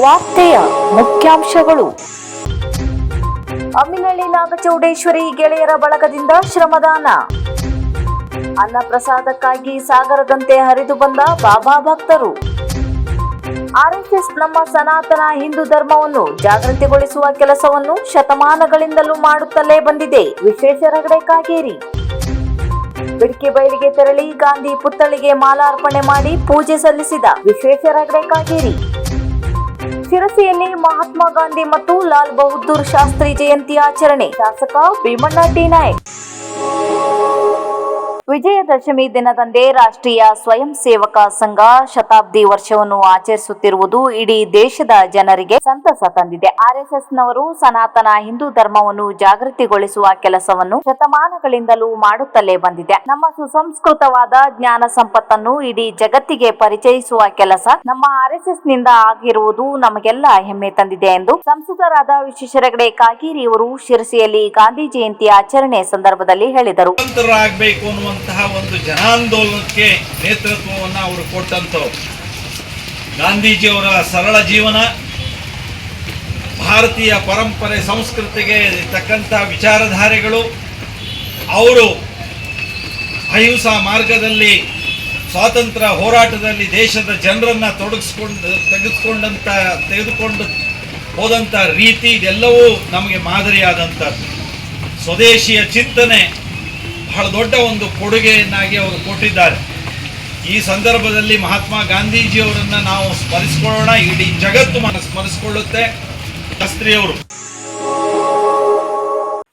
ವಾರ್ತೆಯ ಮುಖ್ಯಾಂಶಗಳು. ಅಮ್ಮಿನಹಳ್ಳಿ ನಾಗಚೌಡೇಶ್ವರಿ ಗೆಳೆಯರ ಬಳಗದಿಂದ ಶ್ರಮದಾನ. ಅನ್ನಪ್ರಸಾದಕ್ಕಾಗಿ ಸಾಗರದಂತೆ ಹರಿದು ಬಂದ ಬಾಬಾ ಭಕ್ತರು. ಆರ್ಎಸ್ಎಸ್ ನಮ್ಮ ಸನಾತನ ಹಿಂದೂ ಧರ್ಮವನ್ನು ಜಾಗೃತಿಗೊಳಿಸುವ ಕೆಲಸವನ್ನು ಶತಮಾನಗಳಿಂದಲೂ ಮಾಡುತ್ತಲೇ ಬಂದಿದೆ. ವಿಶೇಷ ರಗಡೆ ಕಾಗೇರಿ. ಬಿಡ್ಕಿ ಬಯಲಿಗೆ ತೆರಳಿ ಗಾಂಧಿ ಪುತ್ಥಳಿಗೆ ಮಾಲಾರ್ಪಣೆ ಮಾಡಿ ಪೂಜೆ ಸಲ್ಲಿಸಿದ ವಿಶೇಷ ರಗಡೆ ಕಾಗೇರಿ. ಶಿರಸಿಯಲ್ಲಿ ಮಹಾತ್ಮ ಗಾಂಧಿ ಮತ್ತು ಲಾಲ್ ಬಹದ್ದೂರ್ ಶಾಸ್ತ್ರಿ ಜಯಂತಿ ಆಚರಣೆ. ಶಾಸಕ ಭೀಮಣ್ಣ ಟಿ ನಾಯಕ್. ವಿಜಯದಶಮಿ ದಿನದಂದೇ ರಾಷ್ಟ್ರೀಯ ಸ್ವಯಂ ಸೇವಕ ಸಂಘ ಶತಾಬ್ದಿ ವರ್ಷವನ್ನು ಆಚರಿಸುತ್ತಿರುವುದು ಇಡೀ ದೇಶದ ಜನರಿಗೆ ಸಂತಸ ತಂದಿದೆ. ಆರ್ಎಸ್ಎಸ್ನವರು ಸನಾತನ ಹಿಂದೂ ಧರ್ಮವನ್ನು ಜಾಗೃತಿಗೊಳಿಸುವ ಕೆಲಸವನ್ನು ಶತಮಾನಗಳಿಂದಲೂ ಮಾಡುತ್ತಲೇ ಬಂದಿದೆ. ನಮ್ಮ ಸುಸಂಸ್ಕೃತವಾದ ಜ್ಞಾನ ಸಂಪತ್ತನ್ನು ಇಡೀ ಜಗತ್ತಿಗೆ ಪರಿಚಯಿಸುವ ಕೆಲಸ ನಮ್ಮ ಆರ್ಎಸ್ಎಸ್ನಿಂದ ಆಗಿರುವುದು ನಮಗೆಲ್ಲ ಹೆಮ್ಮೆ ತಂದಿದೆ ಎಂದು ಸಂಸದರಾದ ವಿಶೇಷ ರಗಡೆ ಕಾಗೇರಿ ಅವರು ಶಿರಸಿಯಲ್ಲಿ ಗಾಂಧಿ ಜಯಂತಿ ಆಚರಣೆ ಸಂದರ್ಭದಲ್ಲಿ ಹೇಳಿದರು. ಒಂದು ಜನಾಂದೋಲನಕ್ಕೆ ನೇತೃತ್ವವನ್ನು ಅವರು ಕೊಟ್ಟಂತವ್ರು. ಗಾಂಧೀಜಿಯವರ ಸರಳ ಜೀವನ, ಭಾರತೀಯ ಪರಂಪರೆ ಸಂಸ್ಕೃತಿಗೆ ತಕ್ಕಂಥ ವಿಚಾರಧಾರೆಗಳು, ಅವರು ಅಹಿಂಸಾ ಮಾರ್ಗದಲ್ಲಿ ಸ್ವಾತಂತ್ರ್ಯ ಹೋರಾಟದಲ್ಲಿ ದೇಶದ ಜನರನ್ನು ತೆಗೆದುಕೊಂಡು ಹೋದಂಥ ರೀತಿ, ಇದೆಲ್ಲವೂ ನಮಗೆ ಮಾದರಿಯಾದಂಥದ್ದು. ಸ್ವದೇಶಿಯ ಚಿಂತನೆ ಬಹಳ ದೊಡ್ಡ ಒಂದು ಕೊಡುಗೆಯನ್ನಾಗಿ ಅವರು ಕೊಟ್ಟಿದ್ದಾರೆ. ಈ ಸಂದರ್ಭದಲ್ಲಿ ಮಹಾತ್ಮ ಗಾಂಧೀಜಿಯವರನ್ನು ನಾವು ಸ್ಮರಿಸಿಕೊಳ್ಳೋಣ. ಇಡೀ ಜಗತ್ತು ಸ್ಮರಿಸಿಕೊಳ್ಳುತ್ತೆ. ಶಾಸ್ತ್ರಿಯವರು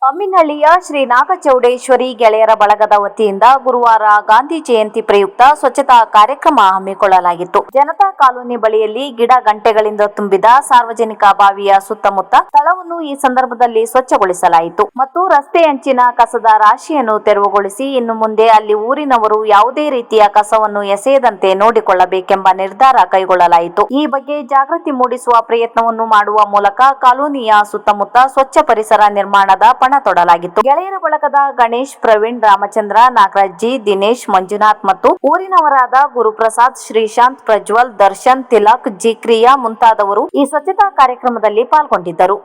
ಅಮ್ಮಿನಹಳ್ಳಿಯ ಶ್ರೀ ನಾಗಚೌಡೇಶ್ವರಿ ಗೆಳೆಯರ ಬಳಗದ ವತಿಯಿಂದ ಗುರುವಾರ ಗಾಂಧಿ ಜಯಂತಿ ಪ್ರಯುಕ್ತ ಸ್ವಚ್ಛತಾ ಕಾರ್ಯಕ್ರಮ ಹಮ್ಮಿಕೊಳ್ಳಲಾಗಿತ್ತು. ಜನತಾ ಕಾಲೋನಿ ಬಳಿಯಲ್ಲಿ ಗಿಡ ಗಂಟೆಗಳಿಂದ ತುಂಬಿದ ಸಾರ್ವಜನಿಕ ಬಾವಿಯ ಸುತ್ತಮುತ್ತ ಸ್ಥಳವನ್ನು ಈ ಸಂದರ್ಭದಲ್ಲಿ ಸ್ವಚ್ಛಗೊಳಿಸಲಾಯಿತು ಮತ್ತು ರಸ್ತೆ ಅಂಚಿನ ಕಸದ ರಾಶಿಯನ್ನು ತೆರವುಗೊಳಿಸಿ ಇನ್ನು ಮುಂದೆ ಅಲ್ಲಿ ಊರಿನವರು ಯಾವುದೇ ರೀತಿಯ ಕಸವನ್ನು ಎಸೆಯದಂತೆ ನೋಡಿಕೊಳ್ಳಬೇಕೆಂಬ ನಿರ್ಧಾರ ಕೈಗೊಳ್ಳಲಾಯಿತು. ಈ ಬಗ್ಗೆ ಜಾಗೃತಿ ಮೂಡಿಸುವ ಪ್ರಯತ್ನವನ್ನು ಮಾಡುವ ಮೂಲಕ ಕಾಲೋನಿಯ ಸುತ್ತಮುತ್ತ ಸ್ವಚ್ಛ ಪರಿಸರ ನಿರ್ಮಾಣದ ಪಣ ತೊಡಲಾಗಿತ್ತು. ಗೆಳೆಯರ ಬಳಗದ ಗಣೇಶ್, ಪ್ರವೀಣ್, ರಾಮಚಂದ್ರ, ನಾಗರಾಜ್ ಜಿ, ದಿನೇಶ್, ಮಂಜುನಾಥ್ ಮತ್ತು ಊರಿನವರಾದ ಗುರುಪ್ರಸಾದ್, ಶ್ರೀಶಾಂತ್, ಪ್ರಜ್ವಲ್, ದರ್ಶನ್, ತಿಲಕ್, ಜಿ ಕ್ರಿಯಾ ಮುಂತಾದವರು ಈ ಸ್ವಚ್ಛತಾ ಕಾರ್ಯಕ್ರಮದಲ್ಲಿ ಪಾಲ್ಗೊಂಡಿದ್ದರು.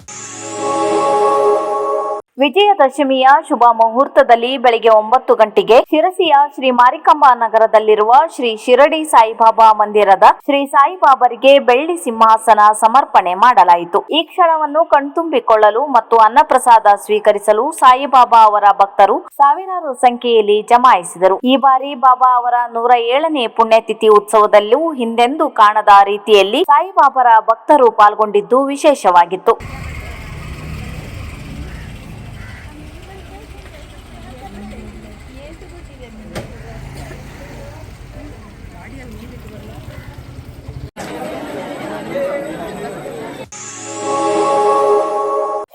ವಿಜಯದಶಮಿಯ ಶುಭ ಮುಹೂರ್ತದಲ್ಲಿ ಬೆಳಗ್ಗೆ 9 ಗಂಟೆಗೆ ಶಿರಸಿಯ ಶ್ರೀ ಮಾರಿಕಾಂಬಾ ನಗರದಲ್ಲಿರುವ ಶ್ರೀ ಶಿರಡಿ ಸಾಯಿಬಾಬಾ ಮಂದಿರದ ಶ್ರೀ ಸಾಯಿಬಾಬರಿಗೆ ಬೆಳ್ಳಿ ಸಿಂಹಾಸನ ಸಮರ್ಪಣೆ ಮಾಡಲಾಯಿತು. ಈ ಕ್ಷಣವನ್ನು ಕಣ್ತುಂಬಿಕೊಳ್ಳಲು ಮತ್ತು ಅನ್ನಪ್ರಸಾದ ಸ್ವೀಕರಿಸಲು ಸಾಯಿಬಾಬಾ ಅವರ ಭಕ್ತರು ಸಾವಿರಾರು ಸಂಖ್ಯೆಯಲ್ಲಿ ಜಮಾಯಿಸಿದರು. ಈ ಬಾರಿ ಬಾಬಾ ಅವರ 107ನೇ ಪುಣ್ಯತಿಥಿ ಉತ್ಸವದಲ್ಲೂ ಹಿಂದೆಂದೂ ಕಾಣದ ರೀತಿಯಲ್ಲಿ ಸಾಯಿಬಾಬಾರ ಭಕ್ತರು ಪಾಲ್ಗೊಂಡಿದ್ದು ವಿಶೇಷವಾಗಿತ್ತು.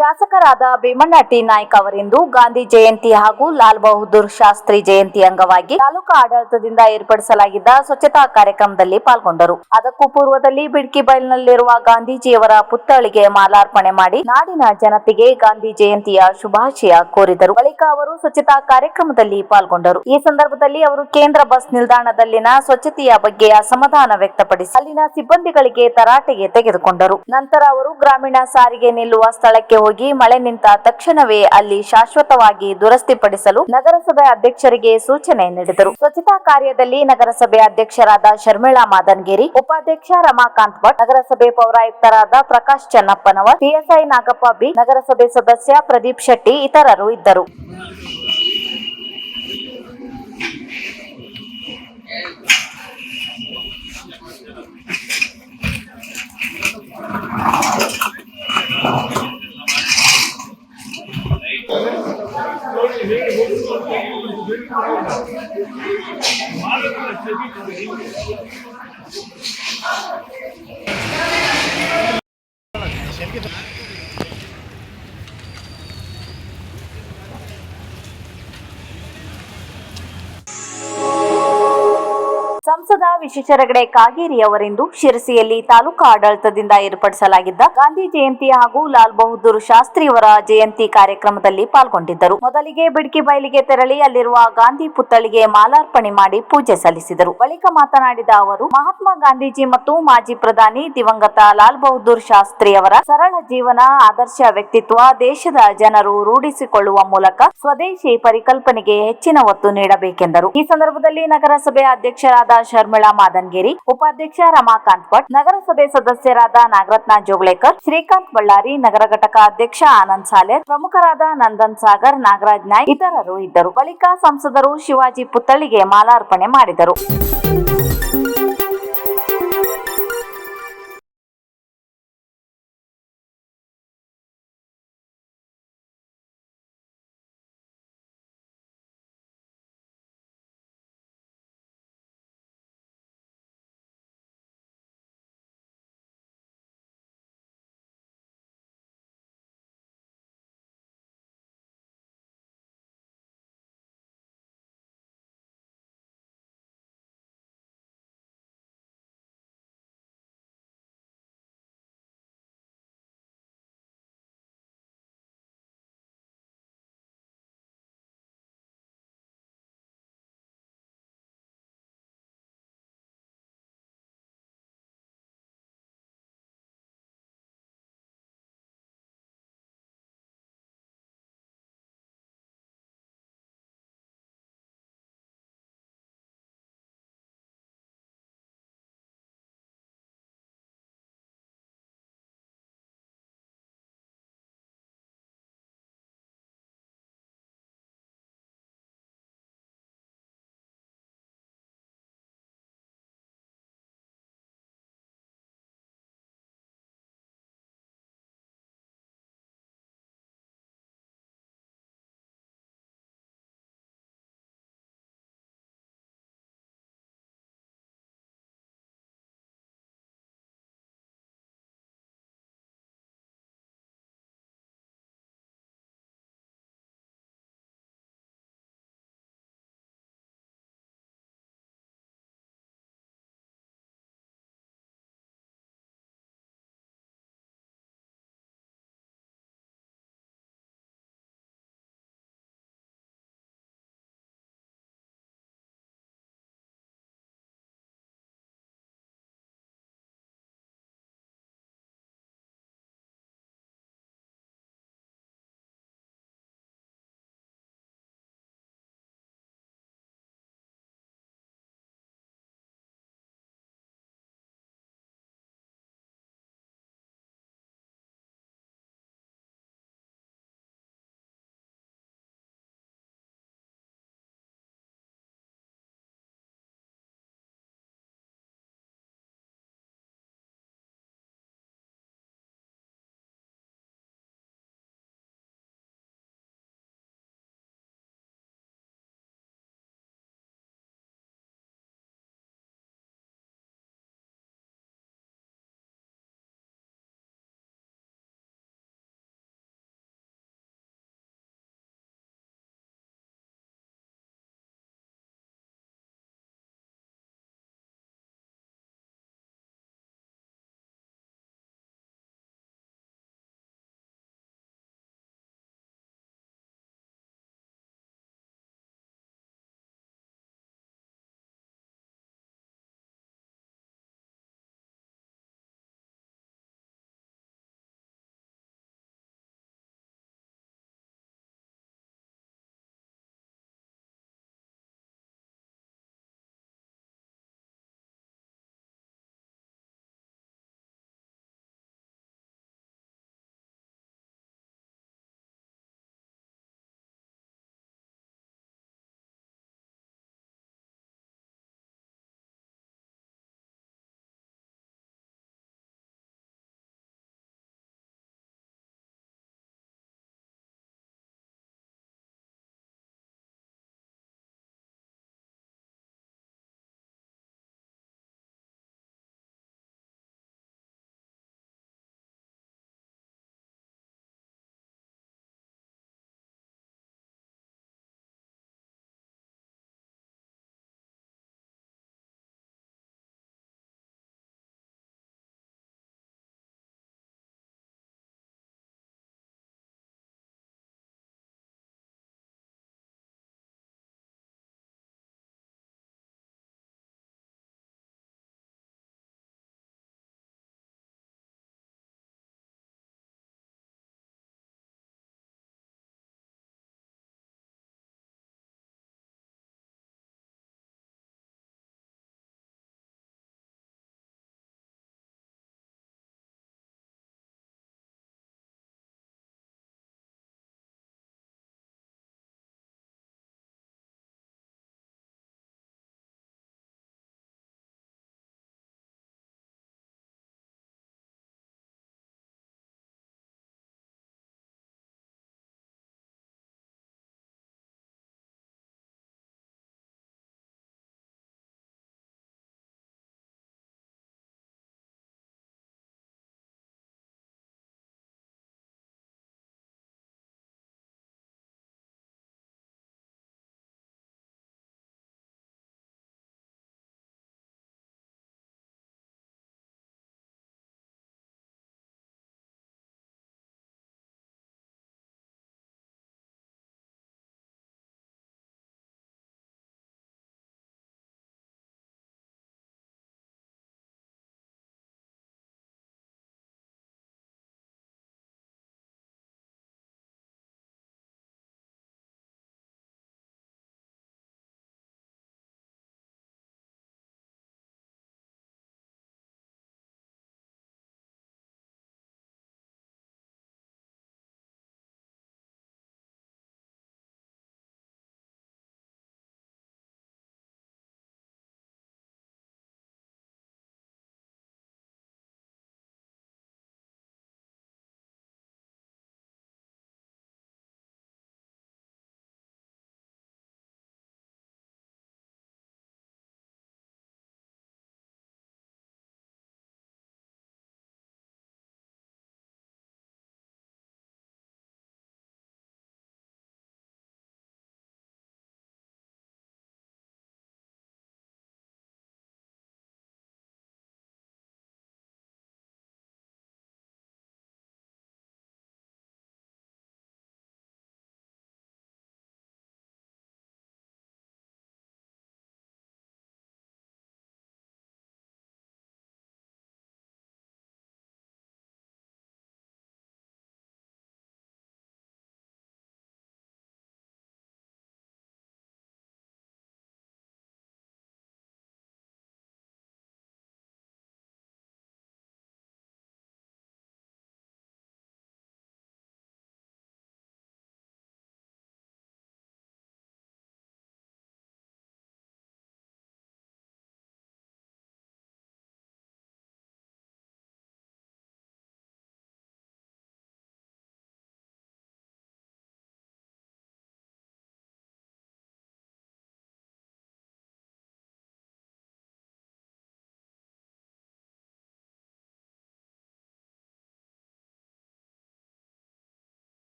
ಶಾಸಕರಾದ ಭೀಮಣ್ಣ ಟಿ ನಾಯಕ್ ಅವರಿಂದು ಗಾಂಧಿ ಜಯಂತಿ ಹಾಗೂ ಲಾಲ್ ಬಹದ್ದೂರ್ ಶಾಸ್ತ್ರಿ ಜಯಂತಿ ಅಂಗವಾಗಿ ತಾಲೂಕು ಆಡಳಿತದಿಂದ ಏರ್ಪಡಿಸಲಾಗಿದ್ದ ಸ್ವಚ್ಛತಾ ಕಾರ್ಯಕ್ರಮದಲ್ಲಿ ಪಾಲ್ಗೊಂಡರು. ಅದಕ್ಕೂ ಪೂರ್ವದಲ್ಲಿ ಬಿಡ್ಕಿ ಬಯಲಿನಲ್ಲಿರುವ ಗಾಂಧೀಜಿಯವರ ಪುತ್ಥಳಿಗೆ ಮಾಲಾರ್ಪಣೆ ಮಾಡಿ ನಾಡಿನ ಜನತೆಗೆ ಗಾಂಧಿ ಜಯಂತಿಯ ಶುಭಾಶಯ ಕೋರಿದರು. ಬಳಿಕ ಅವರು ಸ್ವಚ್ಛತಾ ಕಾರ್ಯಕ್ರಮದಲ್ಲಿ ಪಾಲ್ಗೊಂಡರು. ಈ ಸಂದರ್ಭದಲ್ಲಿ ಅವರು ಕೇಂದ್ರ ಬಸ್ ನಿಲ್ದಾಣದಲ್ಲಿನ ಸ್ವಚ್ಛತೆಯ ಬಗ್ಗೆ ಅಸಮಾಧಾನ ವ್ಯಕ್ತಪಡಿಸಿ ಅಲ್ಲಿನ ಸಿಬ್ಬಂದಿಗಳಿಗೆ ತರಾಟೆಗೆ ತೆಗೆದುಕೊಂಡರು. ನಂತರ ಅವರು ಗ್ರಾಮೀಣ ಸಾರಿಗೆ ನಿಲ್ಲುವ ಸ್ಥಳಕ್ಕೆ ಹೋಗಿ ಮಳೆ ನಿಂತ ತಕ್ಷಣವೇ ಅಲ್ಲಿ ಶಾಶ್ವತವಾಗಿ ದುರಸ್ತಿಪಡಿಸಲು ನಗರಸಭೆ ಅಧ್ಯಕ್ಷರಿಗೆ ಸೂಚನೆ ನೀಡಿದರು. ಸ್ವಚ್ಛತಾ ಕಾರ್ಯದಲ್ಲಿ ನಗರಸಭೆ ಅಧ್ಯಕ್ಷರಾದ ಶರ್ಮಿಳಾ ಮಾದನ್ಗೇರಿ, ಉಪಾಧ್ಯಕ್ಷ ರಮಾಕಾಂತ್ ಭಟ್, ನಗರಸಭೆ ಪೌರಾಯುಕ್ತರಾದ ಪ್ರಕಾಶ್ ಚನ್ನಪ್ಪನವರ್, ಪಿಎಸ್ಐ ನಾಗಪ್ಪ ಬಿ, ನಗರಸಭೆ ಸದಸ್ಯ ಪ್ರದೀಪ್ ಶೆಟ್ಟಿ ಇತರರು ಇದ್ದರು. ಸಂಸದ ವಿಶ್ವೇಶ್ವರ ಹೆಗಡೆ ಕಾಗೇರಿ ಅವರಿಂದು ಶಿರಸಿಯಲ್ಲಿ ತಾಲೂಕಾ ಆಡಳಿತದಿಂದ ಏರ್ಪಡಿಸಲಾಗಿದ್ದ ಗಾಂಧಿ ಜಯಂತಿ ಹಾಗೂ ಲಾಲ್ ಬಹದ್ದೂರ್ ಶಾಸ್ತ್ರಿಯವರ ಜಯಂತಿ ಕಾರ್ಯಕ್ರಮದಲ್ಲಿ ಪಾಲ್ಗೊಂಡಿದ್ದರು. ಮೊದಲಿಗೆ ಬಿಡ್ಕಿ ಬಯಲಿಗೆ ತೆರಳಿ ಅಲ್ಲಿರುವ ಗಾಂಧಿ ಪುತ್ಥಳಿಗೆ ಮಾಲಾರ್ಪಣೆ ಮಾಡಿ ಪೂಜೆ ಸಲ್ಲಿಸಿದರು. ಬಳಿಕ ಮಾತನಾಡಿದ ಅವರು, ಮಹಾತ್ಮ ಗಾಂಧೀಜಿ ಮತ್ತು ಮಾಜಿ ಪ್ರಧಾನಿ ದಿವಂಗತ ಲಾಲ್ ಬಹದ್ದೂರ್ ಶಾಸ್ತ್ರಿ ಅವರ ಸರಳ ಜೀವನ, ಆದರ್ಶ ವ್ಯಕ್ತಿತ್ವ ದೇಶದ ಜನರು ರೂಢಿಸಿಕೊಳ್ಳುವ ಮೂಲಕ ಸ್ವದೇಶಿ ಪರಿಕಲ್ಪನೆಗೆ ಹೆಚ್ಚಿನ ಒತ್ತು ನೀಡಬೇಕೆಂದರು. ಈ ಸಂದರ್ಭದಲ್ಲಿ ನಗರಸಭೆ ಅಧ್ಯಕ್ಷರಾದ ಶರ್ಮಿಳಾ ಮಾದನ್ಗೇರಿ, ಉಪಾಧ್ಯಕ್ಷ ರಮಾಕಾಂತ್ ಭಟ್, ನಗರಸಭೆ ಸದಸ್ಯರಾದ ನಾಗರತ್ನ ಜೋಗ್ಳೇಕರ್, ಶ್ರೀಕಾಂತ್ ಬಳ್ಳಾರಿ, ನಗರ ಘಟಕ ಅಧ್ಯಕ್ಷ ಆನಂದ್ ಸಾಲೇರ್, ಪ್ರಮುಖರಾದ ನಂದನ್ ಸಾಗರ್, ನಾಗರಾಜ್ ನಾಯ್ಕ್ ಇತರರು ಇದ್ದರು. ಬಳಿಕ ಸಂಸದರು ಶಿವಾಜಿ ಪುತ್ಥಳಿಗೆ ಮಾಲಾರ್ಪಣೆ ಮಾಡಿದರು.